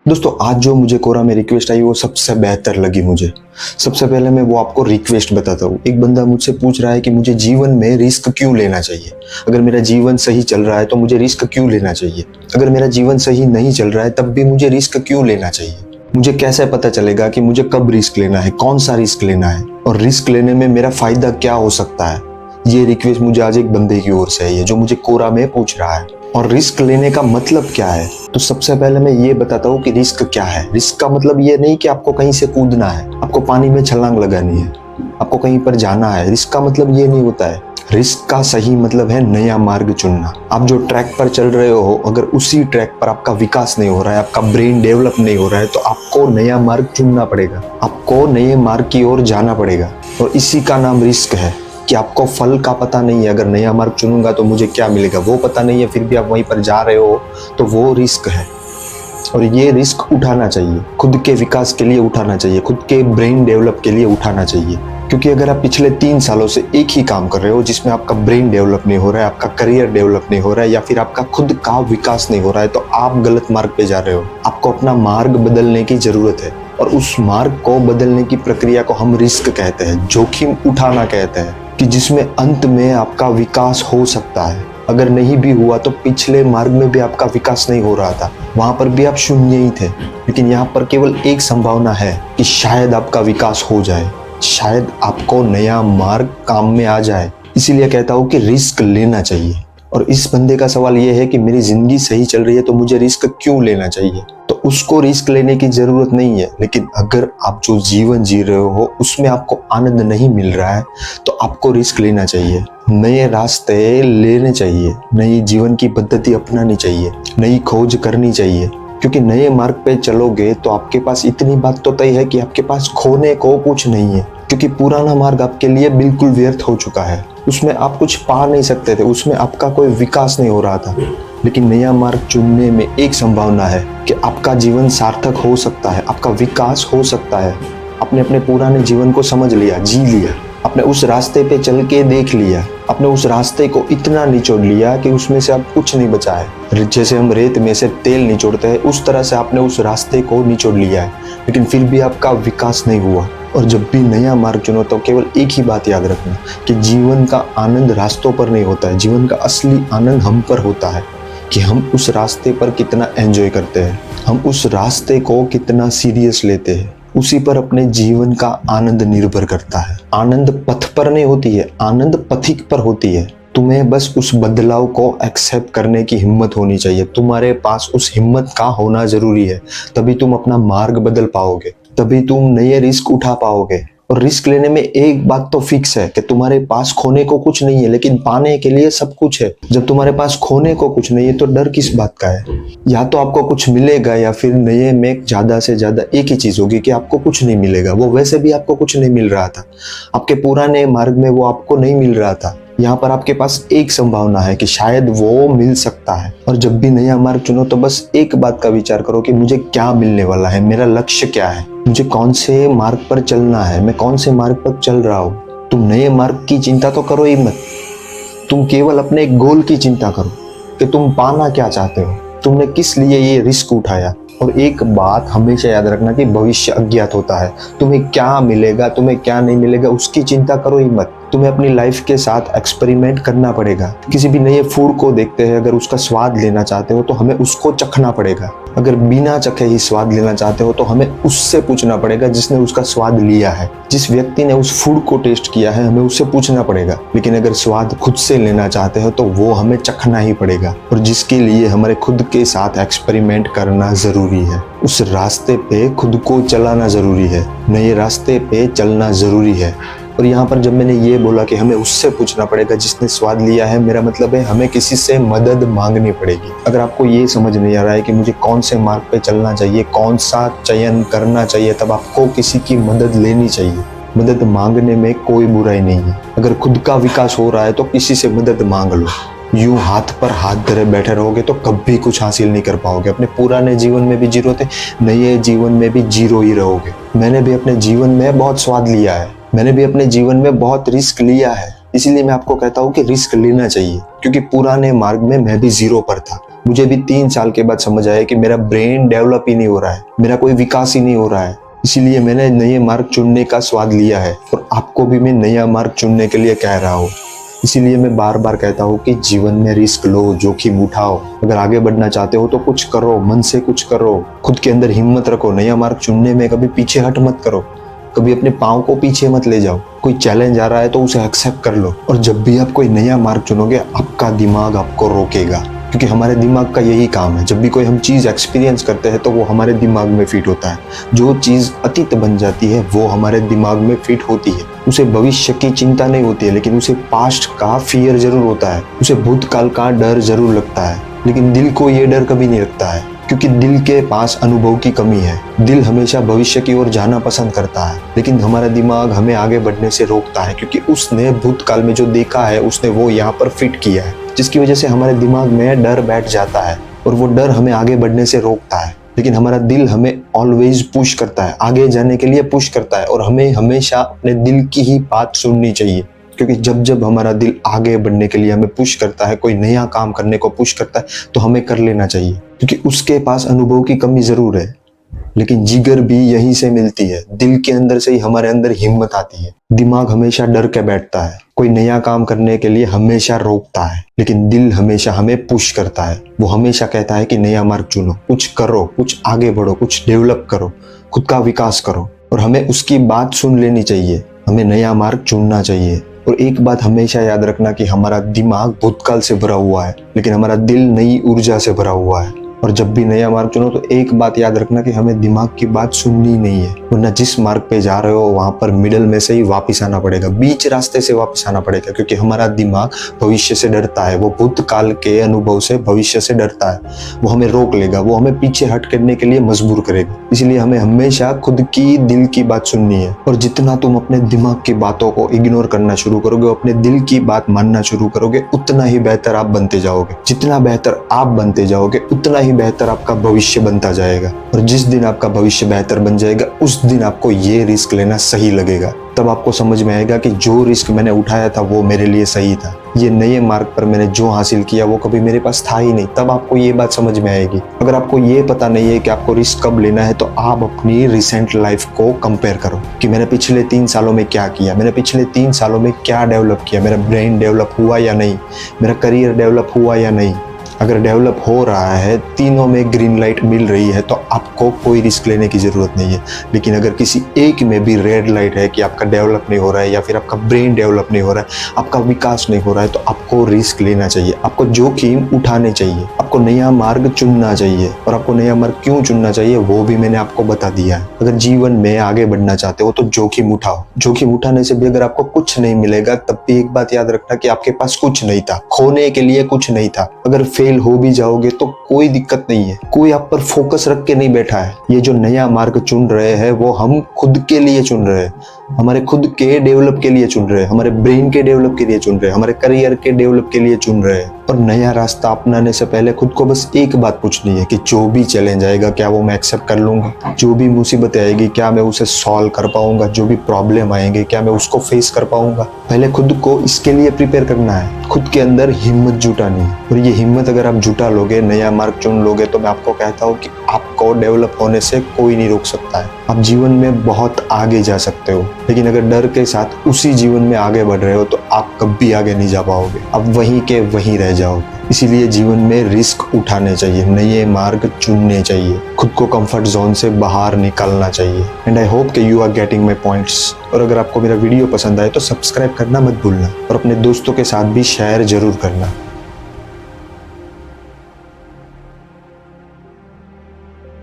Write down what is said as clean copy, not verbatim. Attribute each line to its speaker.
Speaker 1: दोस्तों आज जो मुझे कोरा में रिक्वेस्ट आई वो सबसे बेहतर लगी मुझे। सबसे पहले मैं वो आपको रिक्वेस्ट बताता हूँ। एक बंदा मुझसे पूछ रहा है कि मुझे जीवन में रिस्क क्यों लेना चाहिए। अगर मेरा जीवन सही चल रहा है तो मुझे रिस्क क्यों लेना चाहिए। अगर मेरा जीवन सही नहीं चल रहा है तब भी मुझे रिस्क क्यों लेना चाहिए। मुझे कैसे पता चलेगा कि मुझे कब रिस्क लेना है, कौन सा रिस्क लेना है और रिस्क लेने में मेरा फायदा क्या हो सकता है। ये रिक्वेस्ट मुझे आज एक बंदे की ओर से है जो मुझे कोरा में पूछ रहा है। और रिस्क लेने का मतलब क्या है, तो सबसे पहले मैं ये बताता हूँ कि रिस्क क्या है। रिस्क का मतलब ये नहीं कि आपको कहीं से कूदना है, आपको पानी में छलांग लगानी है, आपको कहीं पर जाना है। रिस्क का मतलब ये नहीं होता है। रिस्क का सही मतलब है नया मार्ग चुनना। आप जो ट्रैक पर चल रहे हो, अगर उसी ट्रैक पर आपका विकास नहीं हो रहा है, आपका ब्रेन डेवलप नहीं हो रहा है, तो आपको नया मार्ग चुनना पड़ेगा, आपको नए मार्ग की ओर जाना पड़ेगा। और इसी का नाम रिस्क है कि आपको फल का पता नहीं है। अगर नया मार्ग चुनूंगा तो मुझे क्या मिलेगा वो पता नहीं है, फिर भी आप वहीं पर जा रहे हो, तो वो रिस्क है। और ये रिस्क उठाना चाहिए, खुद के विकास के लिए उठाना चाहिए, खुद के ब्रेन डेवलप के लिए उठाना चाहिए। क्योंकि अगर आप पिछले 3 सालों से एक ही काम कर रहे हो जिसमें आपका ब्रेन डेवलप नहीं हो रहा है, आपका करियर डेवलप नहीं हो रहा है, या फिर आपका खुद का विकास नहीं हो रहा है, तो आप गलत मार्ग पे जा रहे हो। आपको अपना मार्ग बदलने की जरूरत है। और उस मार्ग को बदलने की प्रक्रिया को हम रिस्क कहते हैं, जोखिम उठाना कहते हैं, कि जिसमें अंत में आपका विकास हो सकता है। अगर नहीं भी हुआ तो पिछले मार्ग में भी आपका विकास नहीं हो रहा था, वहां पर भी आप शून्य ही थे। लेकिन यहाँ पर केवल एक संभावना है कि शायद आपका विकास हो जाए, शायद आपको नया मार्ग काम में आ जाए। इसीलिए कहता हूँ कि रिस्क लेना चाहिए। और इस बंदे का सवाल यह है कि मेरी जिंदगी सही चल रही है तो मुझे रिस्क क्यों लेना चाहिए। तो उसको रिस्क लेने की जरूरत नहीं है, लेकिन अगर आप जो जीवन जी रहे हो उसमें आपको आनंद नहीं मिल रहा है तो आपको रिस्क लेना चाहिए, नए रास्ते लेने चाहिए, नई जीवन की पद्धति अपनानी चाहिए, नई खोज करनी चाहिए। क्योंकि नए मार्ग पे चलोगे तो आपके पास इतनी बात तो तय है कि आपके पास खोने को कुछ नहीं है। क्योंकि पुराना मार्ग आपके लिए बिल्कुल व्यर्थ हो चुका है, उसमें आप कुछ पा नहीं सकते थे, उसमें आपका कोई विकास नहीं हो रहा था। लेकिन नया मार्ग चुनने में एक संभावना है कि आपका जीवन सार्थक हो सकता है, आपका विकास हो सकता है। आपने अपने पुराने जीवन को समझ लिया, जी लिया, आपने उस रास्ते पे चल के देख लिया, आपने उस रास्ते को इतना निचोड़ लिया कि उसमें से अब कुछ नहीं बचा है। जैसे हम रेत में से तेल निचोड़ते हैं, उस तरह से आपने उस रास्ते को निचोड़ लिया है, लेकिन फिर भी आपका विकास नहीं हुआ। और जब भी नया मार्ग चुनो तो केवल एक ही बात याद रखना कि जीवन का आनंद रास्तों पर नहीं होता है, जीवन का असली आनंद हम पर होता है कि हम उस रास्ते पर कितना एंजॉय करते हैं, हम उस रास्ते को कितना सीरियस लेते हैं। उसी पर अपने जीवन का आनंद निर्भर करता है। आनंद पथ पर नहीं होती है, आनंद पथिक पर होती है। तुम्हें बस उस बदलाव को एक्सेप्ट करने की हिम्मत होनी चाहिए, तुम्हारे पास उस हिम्मत का होना जरूरी है। तभी तुम अपना मार्ग बदल पाओगे, तभी तुम नए रिस्क उठा पाओगे। और रिस्क लेने में एक बात तो फिक्स है कि तुम्हारे पास खोने को कुछ नहीं है, लेकिन पाने के लिए सब कुछ है। जब तुम्हारे पास खोने को कुछ नहीं है तो डर किस बात का है। या तो आपको कुछ मिलेगा या फिर नए में ज्यादा से ज्यादा एक ही चीज होगी कि आपको कुछ नहीं मिलेगा। वो वैसे भी आपको कुछ नहीं मिल रहा था, आपके पुराने मार्ग में वो आपको नहीं मिल रहा था। यहाँ पर आपके पास एक संभावना है कि शायद वो मिल सकता है। और जब भी नया मार्ग चुनो तो बस एक बात का विचार करो कि मुझे क्या मिलने वाला है, मेरा लक्ष्य क्या है, मुझे कौन से मार्ग पर चलना है, मैं कौन से मार्ग पर चल रहा हूँ। तुम नए मार्ग की चिंता तो करो ही मत, तुम केवल अपने गोल की चिंता करो कि तुम पाना क्या चाहते हो, तुमने किस लिए ये रिस्क उठाया। और एक बात हमेशा याद रखना कि भविष्य अज्ञात होता है। तुम्हें क्या मिलेगा, तुम्हें क्या नहीं मिलेगा, उसकी चिंता करो ही मत। तुम्हें अपनी लाइफ के साथ एक्सपेरिमेंट करना पड़ेगा। किसी भी नए फूड को देखते हैं, अगर उसका स्वाद लेना चाहते हो तो हमें उसको चखना पड़ेगा। अगर बिना चखे ही स्वाद लेना चाहते हो तो हमें उससे पूछना पड़ेगा जिसने उसका स्वाद लिया है, जिस व्यक्ति ने उस फूड को टेस्ट किया है, हमें उससे पूछना पड़ेगा। लेकिन अगर स्वाद खुद से लेना चाहते हो तो वो हमें चखना ही पड़ेगा, और जिसके लिए हमारे खुद के साथ एक्सपेरिमेंट करना जरूरी है। उस रास्ते पे खुद को चलाना जरूरी है, नए रास्ते पे चलना जरूरी है। और यहाँ पर जब मैंने ये बोला कि हमें उससे पूछना पड़ेगा जिसने स्वाद लिया है, मेरा मतलब है हमें किसी से मदद मांगनी पड़ेगी। अगर आपको ये समझ नहीं आ रहा है कि मुझे कौन से मार्ग पे चलना चाहिए, कौन सा चयन करना चाहिए, तब आपको किसी की मदद लेनी चाहिए। मदद मांगने में कोई बुराई नहीं है। अगर खुद का विकास हो रहा है तो किसी से मदद मांग लो। यूं हाथ पर हाथ धरे बैठे रहोगे तो कभी कुछ हासिल नहीं कर पाओगे। अपने पुराने जीवन में भी जीरो थे, नए जीवन में भी जीरो ही रहोगे। मैंने भी अपने जीवन में बहुत स्वाद लिया है, मैंने भी अपने जीवन में बहुत रिस्क लिया है। इसीलिए मैं आपको कहता हूँ कि रिस्क लेना चाहिए, क्योंकि पुराने मार्ग में मैं भी जीरो पर था। मुझे भी 3 साल के बाद समझ आया कि मेरा ब्रेन डेवलप ही नहीं हो रहा है, मेरा कोई विकास ही नहीं हो रहा है। इसीलिए मैंने नए मार्ग चुनने का स्वाद लिया है और आपको भी मैं नया मार्ग चुनने के लिए कह रहा हूँ। इसीलिए मैं बार बार कहता हूँ कि जीवन में रिस्क लो, जोखिम उठाओ। अगर आगे बढ़ना चाहते हो तो कुछ करो, मन से कुछ करो, खुद के अंदर हिम्मत रखो। नया मार्ग चुनने में कभी पीछे हट मत करो, कभी अपने पाँव को पीछे मत ले जाओ। कोई चैलेंज आ रहा है तो उसे एक्सेप्ट कर लो। और जब भी आप कोई नया मार्ग चुनोगे, आपका दिमाग आपको रोकेगा, क्योंकि हमारे दिमाग का यही काम है। जब भी कोई हम चीज़ एक्सपीरियंस करते हैं तो वो हमारे दिमाग में फिट होता है। जो चीज़ अतीत बन जाती है वो हमारे दिमाग में फिट होती है। उसे भविष्य की चिंता नहीं होती है, लेकिन उसे पास्ट का फियर जरूर होता है, उसे भूतकाल का डर जरूर लगता है। लेकिन दिल को ये डर कभी नहीं लगता है, क्योंकि दिल के पास अनुभव की कमी है। दिल हमेशा भविष्य की ओर जाना पसंद करता है, लेकिन हमारा दिमाग हमें आगे बढ़ने से रोकता है, क्योंकि उसने भूतकाल में जो देखा है उसने वो यहाँ पर फिट किया है, जिसकी वजह से हमारे दिमाग में डर बैठ जाता है और वो डर हमें आगे बढ़ने से रोकता है। लेकिन हमारा दिल हमें ऑलवेज पुश करता है, आगे जाने के लिए पुश करता है, और हमें हमेशा अपने दिल की ही बात सुननी चाहिए। क्योंकि जब जब हमारा दिल आगे बढ़ने के लिए हमें पुश करता है, कोई नया काम करने को पुश करता है, तो हमें कर लेना चाहिए, क्योंकि उसके पास अनुभव की कमी जरूर है, लेकिन जिगर भी यहीं से मिलती है। दिल के अंदर से ही हमारे अंदर हिम्मत आती है। दिमाग हमेशा डर के बैठता है, कोई नया काम करने के लिए हमेशा रोकता है, लेकिन दिल हमेशा हमें पुश करता है। वो हमेशा कहता है कि नया मार्ग चुनो, कुछ करो, कुछ आगे बढ़ो, कुछ डेवलप करो, खुद का विकास करो। और हमें उसकी बात सुन लेनी चाहिए, हमें नया मार्ग चुनना चाहिए। और एक बात हमेशा याद रखना कि हमारा दिमाग भूतकाल से भरा हुआ है, लेकिन हमारा दिल नई ऊर्जा से भरा हुआ है। और जब भी नया मार्ग चुनो तो एक बात याद रखना कि हमें दिमाग की बात सुननी नहीं है, वरना जिस मार्ग पे जा रहे हो वहां पर मिडल में से ही वापस आना पड़ेगा, बीच रास्ते से वापस आना पड़ेगा, क्योंकि हमारा दिमाग भविष्य से डरता है। वो भूतकाल के अनुभव से, भविष्य से डरता है। वो हमें रोक लेगा, वो हमें पीछे हट करने के लिए मजबूर करेगा। इसलिए हमें हमेशा खुद की दिल की बात सुननी है। और जितना तुम अपने दिमाग की बातों को इग्नोर करना शुरू करोगे, अपने दिल की बात मानना शुरू करोगे, उतना ही बेहतर आप बनते जाओगे। जितना बेहतर आप बनते जाओगे, उतना बेहतर आपका भविष्य बनता जाएगा। और जिस दिन आपका भविष्य बेहतर बन जाएगा, उस दिन आपको ये रिस्क लेना सही लगेगा। तब आपको समझ में आएगा कि जो रिस्क मैंने उठाया था वो मेरे लिए सही था। ये नए मार्ग पर मैंने जो हासिल किया वो कभी मेरे पास था ही नहीं। तब आपको ये बात समझ में आएगी। अगर आपको ये पता नहीं है कि आपको रिस्क कब लेना है, तो आप अपनी रिसेंट लाइफ को कंपेयर करो कि मैंने पिछले 3 सालों में क्या किया, मैंने पिछले 3 सालों में क्या डेवलप किया, मेरा ब्रेन डेवलप हुआ या नहीं, मेरा करियर डेवलप हुआ या नहीं। अगर डेवलप हो रहा है, तीनों में ग्रीन लाइट मिल रही है, तो आपको कोई रिस्क लेने की ज़रूरत नहीं है। लेकिन अगर किसी एक में भी रेड लाइट है कि आपका डेवलप नहीं हो रहा है, या फिर आपका ब्रेन डेवलप नहीं हो रहा है, आपका विकास नहीं हो रहा है, तो आपको रिस्क लेना चाहिए, आपको जोखिम उठाने चाहिए, आपको नया मार्ग चुनना चाहिए। और आपको नया मार्ग क्यों चुनना चाहिए वो भी मैंने आपको बता दिया है। अगर जीवन में आगे बढ़ना चाहते हो तो जोखिम उठाओ। जोखिम उठाने से भी अगर आपको कुछ नहीं मिलेगा, तब भी एक बात याद रखना कि आपके पास कुछ नहीं था, खोने के लिए कुछ नहीं था। अगर फेल हो भी जाओगे तो कोई दिक्कत नहीं है, कोई आप पर फोकस रख के नहीं बैठा है। ये जो नया मार्ग चुन रहे हैं वो हम खुद के लिए चुन रहे हैं, हमारे खुद के डेवलप के लिए चुन रहे हैं, हमारे ब्रेन के डेवलप के लिए चुन रहे हैं, हमारे करियर के डेवलप के लिए चुन रहे हैं। और नया रास्ता अपनाने से पहले खुद को बस एक बात पूछनी है कि जो भी चैलेंज आएगा क्या वो मैं एक्सेप्ट कर लूंगा, जो भी मुसीबतें आएगी क्या मैं उसे सॉल्व कर पाऊंगा, जो भी प्रॉब्लम आएंगे क्या मैं उसको फेस कर पाऊंगा। पहले खुद को इसके लिए प्रिपेयर करना है, खुद के अंदर हिम्मत जुटानी है। और ये हिम्मत अगर आप जुटा लोगे, नया मार्ग चुन लोगे, तो मैं आपको कहता हूँ कि आपको डेवलप होने से कोई नहीं रोक सकता है। आप जीवन में बहुत आगे जा सकते हो, लेकिन अगर डर के साथ उसी जीवन में आगे बढ़ रहे हो तो आप कभी आगे नहीं जा पाओगे, आप वहीं के वहीं रह जाओगे। इसीलिए जीवन में रिस्क उठाने चाहिए, नए मार्ग चुनने चाहिए, खुद को कंफर्ट जोन से बाहर निकालना चाहिए। एंड आई होप कि you are getting my points. और अगर आपको मेरा वीडियो पसंद आए तो सब्सक्राइब करना मत भूलना, और अपने दोस्तों के साथ भी शेयर जरूर करना।